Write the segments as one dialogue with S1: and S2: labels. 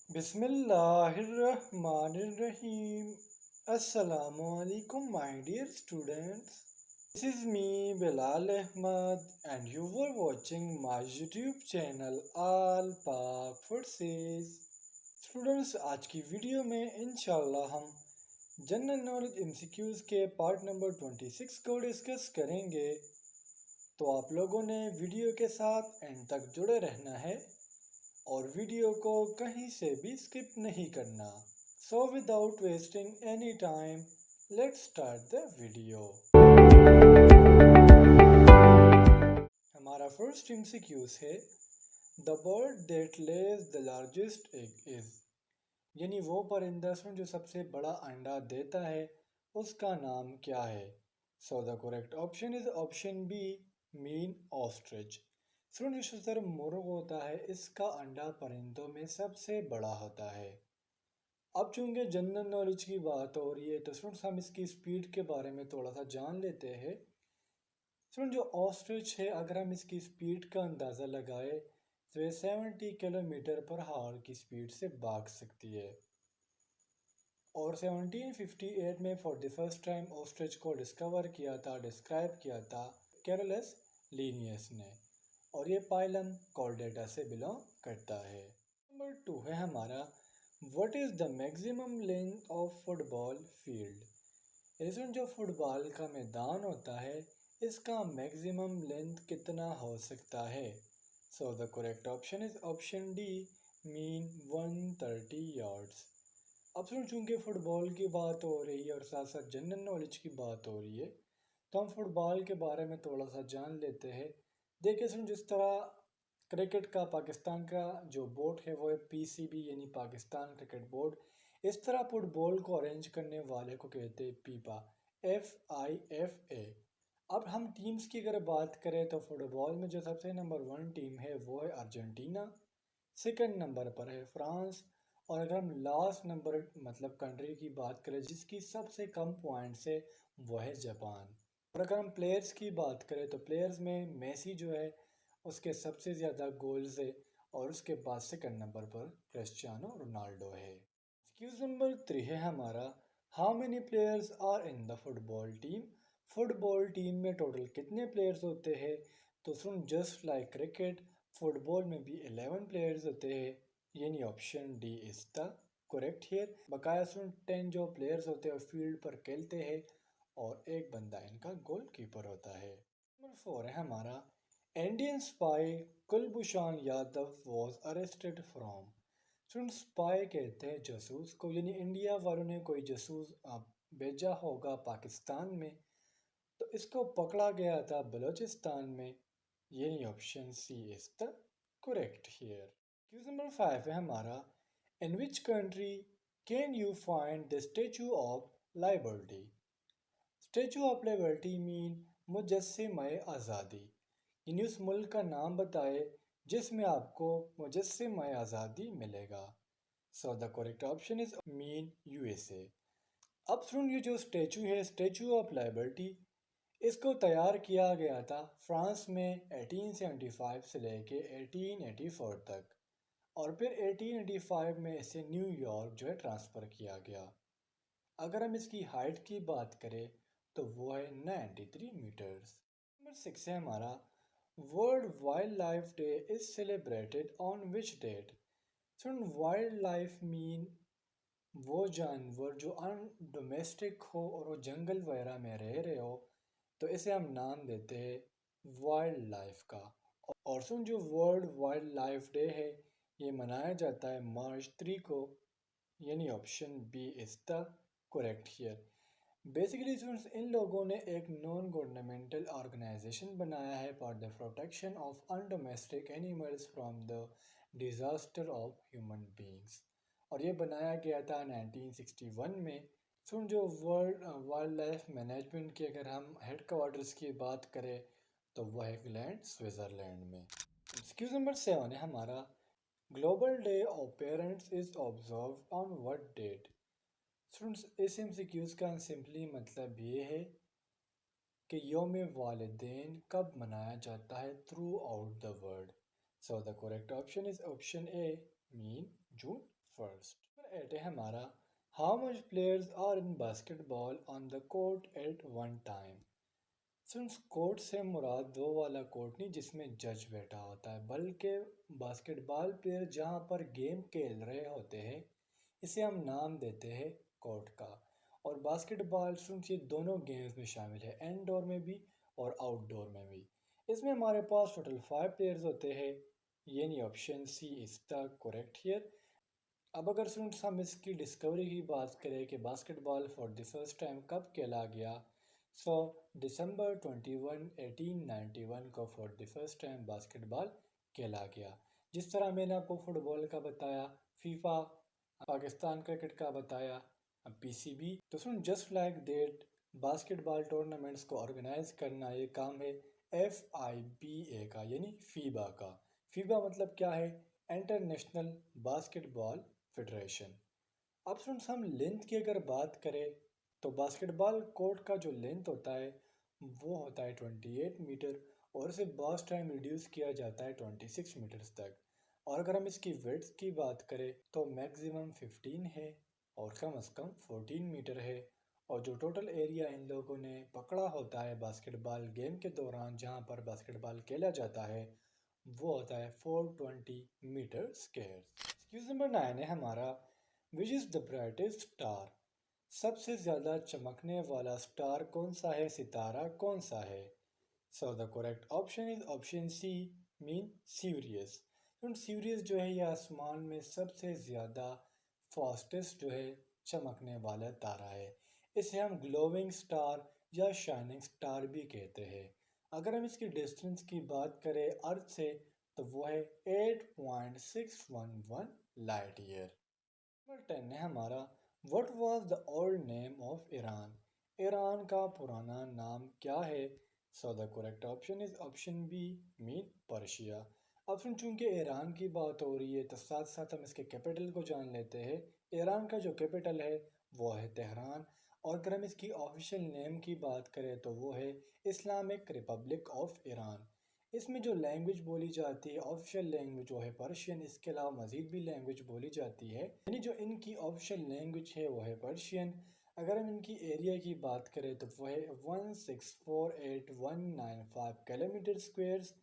S1: Bismillahirrahmanirrahim. Assalamu alaikum, my dear students. This is me, Bilal Ahmad, and you were watching my YouTube channel All Pak Forces. Students आज की video में इंशाल्लाह हम general knowledge MCQs के part number 26 को discuss करेंगे। तो आप लोगों ने वीडियो के साथ एंड तक जुड़े रहना है और वीडियो को कहीं से भी स्किप नहीं करना। So without wasting any time let's start the video. हमारा फर्स्ट एमसीक्यूज है the bird that Lay's the largest egg is, यानी वो परिंदा जो सबसे बड़ा अंडा देता है उसका नाम क्या है। So the correct option is option B, mean ostrich. जो सर मुर्ग होता है इसका अंडा परिंदों में सबसे बड़ा होता है। अब चूंकि जनरल नॉलेज की बात हो रही है तो स्टूडेंट्स हम इसकी स्पीड के बारे में थोड़ा सा जान लेते हैं। जो ऑस्ट्रिच है अगर हम इसकी स्पीड का अंदाज़ा लगाए तो ये 70 किलोमीटर पर हावर की स्पीड से भाग सकती है। और 1758 में for the first time ostrich को डिस्कवर किया था, डिस्क्राइब किया था कैरोलस लीनियस ने, और ये पाइलम कॉर्डेटा से बिलोंग करता है। नंबर 2 है हमारा what is the maximum length of football field. इसमें जो फुटबॉल का मैदान होता है इसका मैक्सिमम लेंथ कितना हो सकता है। So the correct option is option D, mean 130 yards. अब चूंकि फुटबॉल की बात हो रही है और साथ साथ जनरल नॉलेज की बात हो रही है तो हम फुटबॉल के बारे में थोड़ा सा जान लेते हैं। देखिए जिस तरह क्रिकेट का पाकिस्तान का जो बोर्ड है वो है पीसीबी यानी पाकिस्तान क्रिकेट बोर्ड, इस तरह फुटबॉल को अरेंज करने वाले को कहते हैं पीपा, FIFA। अब हम टीम्स की अगर बात करें तो फुटबॉल में जो सबसे नंबर 1 टीम है वो है अर्जेंटीना, सेकंड नंबर पर है फ्रांस, और अगर हम लास्ट नंबर मतलब कंट्री की बात करें जिसकी सबसे कम पॉइंट्स है वो है जापान। और अगर हम प्लेयर्स की बात करें तो प्लेयर्स में मेसी जो है उसके सबसे ज़्यादा गोल्स है, और उसके बाद सेकंड नंबर पर क्रिस्टियानो रोनाल्डो है। एक्सक्यूज नंबर 3 है हमारा how many players are in the football team. Football team में टोटल कितने प्लेयर्स होते हैं। तो सुन जस्ट लाइक क्रिकेट फुटबॉल में भी 11 प्लेयर्स होते हैं, यानी option D is the correct here. बकाया सुन 10 जो प्लेयर्स होते हैं फील्ड पर खेलते हैं और एक बंदा इनका गोलकीपर होता है। नंबर 4 है हमारा Indian spy Kulbhushan Yadav was arrested from. Soon spy कहते हैं जासूस को, यानी इंडिया वालों ने कोई जासूस भेजा होगा पाकिस्तान में तो इसको पकड़ा गया था बलूचिस्तान में, यानी option C is the correct here. Question number 5 है हमारा in which country can you find the Statue of Liberty. Statue of Liberty mean मुजस्सिम आज़ादी, यानी उस मुल्क का नाम बताए जिसमें आपको मुजस्सिम आज़ादी मिलेगा। सो the correct option is mean USA. अब सुन ये जो स्टेचू है स्टेचू ऑफ लिबर्टी इसको तैयार किया गया था फ्रांस में 1875 से लेके 1884 तक, और फिर 1885 में इसे न्यूयॉर्क जो है ट्रांसफ़र किया गया। अगर हम इसकी हाइट की बात करें तो वो है 93 मीटर्स। नंबर 6 है हमारा world wild life day is celebrated on which date. सुन वाइल्ड लाइफ मीन वो जानवर जो अनडोमेस्टिक हो और वो जंगल वगैरह में रह रहे हो तो इसे हम नाम देते हैं वाइल्ड लाइफ का। और सुन जो वर्ल्ड वाइल्ड लाइफ डे है ये मनाया जाता है मार्च 3 को, यानी option B is the correct here. Basically students इन लोगों ने एक नॉन गवर्नमेंटल ऑर्गेनाइजेशन बनाया है for the protection of undomestic animals from the disaster of human beings, और ये बनाया गया था 1961 में। सुन जो वर्ल्ड वाइल्ड लाइफ मैनेजमेंट की अगर हम हेड क्वार्टर्स की बात करें तो वह है इंग्लैंड स्विट्ज़रलैंड में। एक्सक्यूज नंबर 7 है हमारा global day of parents is observe on what date. Students इस एमसीक्यूज का सिंपली मतलब ये है कि यौम वालिदैन कब मनाया जाता है throughout the world. So the correct option is option A, mean June first. Number 8 है हमारा, how much players are in basketball on the court at one time. Since court से मुराद वो वाला कोर्ट नहीं जिसमें जज बैठा होता है, बल्कि बास्केटबॉल प्लेयर जहाँ पर गेम खेल रहे होते हैं इसे हम नाम देते हैं कोर्ट का। और बास्केटबॉल सिंस ये दोनों गेम्स में शामिल है, इनडोर में भी और आउटडोर में भी। इसमें हमारे पास टोटल 5 प्लेयर्स होते हैं, यानी option C is the correct here. अब अगर स्टूडेंट्स हम इसकी डिस्कवरी की बात करें कि basketball for the first time कब खेला गया, सो दिसंबर 21 1891 को for the first time basketball खेला गया। जिस तरह मैंने आपको फुटबॉल का बताया, फीफा पाकिस्तान क्रिकेट का बताया, पीसीबी, तो सुन just like that basketball tournaments को ऑर्गेनाइज करना ये काम है FIBA का, यानी फीबा का। फीबा मतलब क्या है? International basketball federation. अब फ्रेंड्स हम लेंथ की अगर बात करें तो बास्केटबॉल कोर्ट का जो लेंथ होता है वो होता है 28 मीटर, और इसे बहुत टाइम रिड्यूस किया जाता है 26 मीटर्स तक। और अगर हम इसकी विड्थ की बात करें तो मैक्सिमम 15 है और कम से कम 14 मीटर है। और जो टोटल एरिया इन लोगों ने पकड़ा होता है बास्केटबॉल गेम के दौरान जहां पर बास्केटबॉल खेला जाता है वो होता है 420 मीटर स्क्वायर। एक्सक्यूज नंबर 9 है हमारा, which is the brightest star. सबसे ज़्यादा चमकने वाला स्टार कौन सा है, सितारा कौन सा है? So the correct option is option C, mean Sirius. Sirius जो है ये आसमान में सबसे ज़्यादा फास्टेस्ट जो है चमकने वाला तारा है। इसे हम ग्लोविंग स्टार या शाइनिंग स्टार भी कहते हैं। अगर हम इसकी डिस्टेंस की बात करें अर्थ से तो वो है 8.611 लाइट ईयर। नंबर 10 है हमारा, what was the old name of Iran. Iran का पुराना नाम क्या है? So the correct option is option B, mean Persia. अब सुन चूंकि ईरान की बात हो रही है तो साथ साथ हम इसके कैपिटल को जान लेते हैं। ईरान का जो कैपिटल है वो है तेहरान। और अगर हम इसकी ऑफिशियल नेम की बात करें तो वो है इस्लामिक रिपब्लिक ऑफ ईरान। इसमें जो लैंग्वेज बोली जाती है ऑफिशियल लैंग्वेज वो है पर्शियन, इसके अलावा मज़ीद भी लैंग्वेज बोली जाती है, यानी जो इनकी ऑफिशियल लैंग्वेज है वो है पर्शियन। अगर हम इनकी एरिया की बात करें तो वो है 1648195 किलोमीटर स्क्वेयर्स।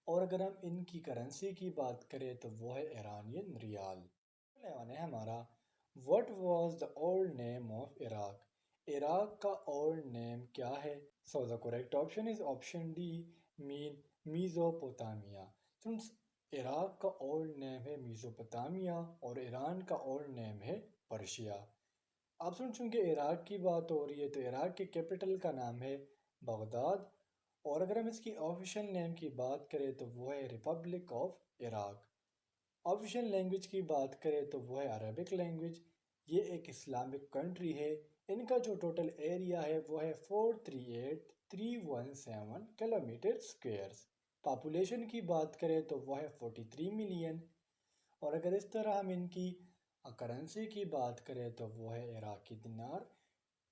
S1: और अगर हम इनकी करेंसी की बात करें तो वो है ईरानियन रियाल। 11 है हमारा, what was the old name of Iraq. Iraq का ओल्ड नेम क्या है? So the correct option is option D, mean Mesopotamia. Friends, Iraq का ओल्ड नेम है मीज़ोपोटामिया और ईरान का ओल्ड नेम है पर्शिया। अब सुन चूंकि इराक की बात हो रही है तो इराक के कैपिटल का नाम है बगदाद। और अगर हम इसकी ऑफिशियल नेम की बात करें तो वो है Republic of Iraq. Official language की बात करें तो वो है अरबिक लैंग्वेज। ये एक इस्लामिक कंट्री है। इनका जो टोटल एरिया है वो है 438,317 किलोमीटर स्क्वेयर्स। पॉपुलेशन की बात करें तो वो है 43 मिलियन। और अगर इस तरह हम इनकी करेंसी की बात करें तो वो है इराकी दिनार।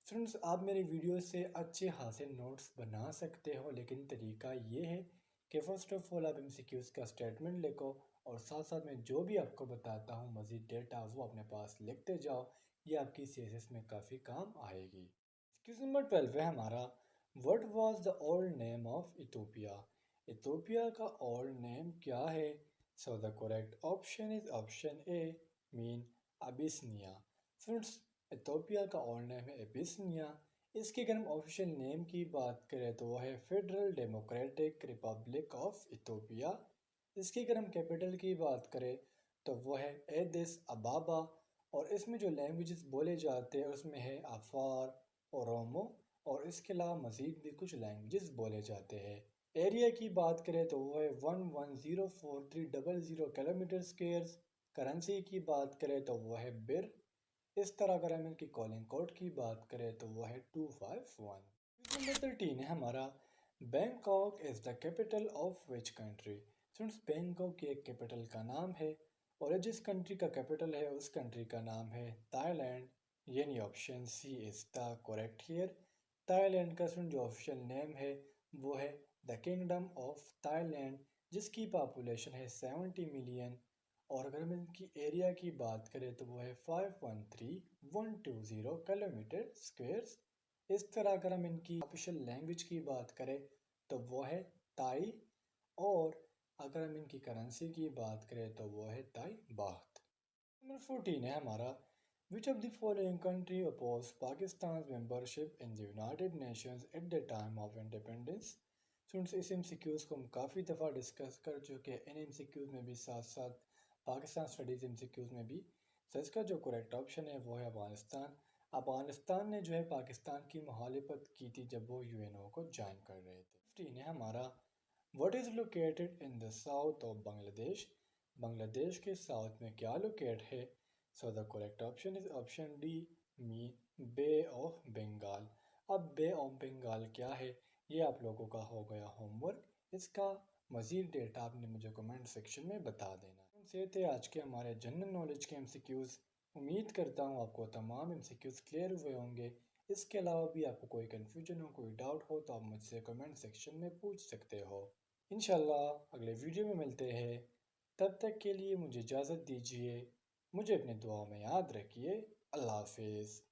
S1: फ्रेंड्स, आप मेरी वीडियो से अच्छे खासे नोट्स बना सकते हो, लेकिन तरीका ये है कि फ़र्स्ट ऑफ़ ऑल आप एमसीक्यूज़ का स्टेटमेंट लिखो और साथ साथ में जो भी आपको बताता हूँ मज़ीद डेटा वो अपने पास लिखते जाओ। ये आपकी सीएसएस में काफ़ी काम आएगी। एक्सक्यूज नंबर 12 है हमारा, what was the old name of Ethiopia. Ethiopia का ओल्ड नेम क्या है? So the correct option is option A, mean Abyssinia. Friends, Ethiopia का ओल्ड नेम है एबिसनिया। इसके अगर हम ऑफिशियल नेम की बात करें तो वह है federal democratic Republic of Ethiopia. इसकी अगर हम कैपिटल की बात करें तो वह है एडिस अबाबा। और इसमें जो लैंग्वेजेस बोले जाते हैं उसमें है अफार, ओरोमो, और इसके अलावा मज़ीद भी कुछ लैंग्वेजेस बोले जाते हैं। एरिया की बात करें तो वह है 1104,300 किलोमीटर स्क्वेयर्स। करेंसी की बात करें तो वह है बिर। इस तरह अगर हम इनकी कॉलिंग कोड की बात करें तो वह है 251। नंबर 13 है हमारा, Bangkok is the capital of which country. Friends, Bangkok की एक कैपिटल का नाम है और जिस कंट्री का कैपिटल है उस कंट्री का नाम है थाईलैंड, यानी option C is the correct here. Thailand का जो ऑफिशियल नेम है वो है द किंगडम ऑफ थाईलैंड, जिसकी पॉपुलेशन है 70 मिलियन। और अगर हम इनकी एरिया की बात करें तो वो है 513120 किलोमीटर स्क्वेयर्स। इस तरह अगर हम इनकी ऑफिशियल लैंग्वेज की बात करें तो वो है ताई, और अगर हम इनकी करेंसी की बात करें तो वो है ताई बात। नंबर 14 है हमारा, which of the following country oppose Pakistan membership in the United Nations at the time of independence. Students, इस एमसीक्यूज़ को हम काफ़ी दफ़ा डिस्कस कर चुके हैं इन एमसीक्यूज़ में भी, साथ साथ पाकिस्तान स्टडीज़ एमसीक्यूज़ में भी। तो इसका जो करेक्ट ऑप्शन है वो है अफगानिस्तान। अफगानिस्तान ने जो है पाकिस्तान की मुखालिफत की थी जब वो यूएनओ को ज्वाइन कर रहे थे। 15 है हमारा, what is located in the south of Bangladesh. Bangladesh के साउथ में क्या लोकेट है? So the correct option is option D, mean Bay of Bengal. अब बे ऑफ बंगाल क्या है ये आप लोगों का हो गया होमवर्क। इसका मज़ीद डेटा आपने मुझे कमेंट सेक्शन में बता देना। से थे आज के हमारे जनरल नॉलेज के एमसीक्यूज़। उम्मीद करता हूँ आपको तमाम एमसीक्यूज़ क्लियर हुए होंगे। इसके अलावा भी आपको कोई कन्फ्यूजन हो, कोई डाउट हो तो आप मुझसे कमेंट सेक्शन में पूछ सकते हो। इंशाल्लाह अगले वीडियो में मिलते हैं। तब तक के लिए मुझे इजाज़त दीजिए। मुझे अपने दुआओं में याद रखिए। अल्लाह हाफिज़।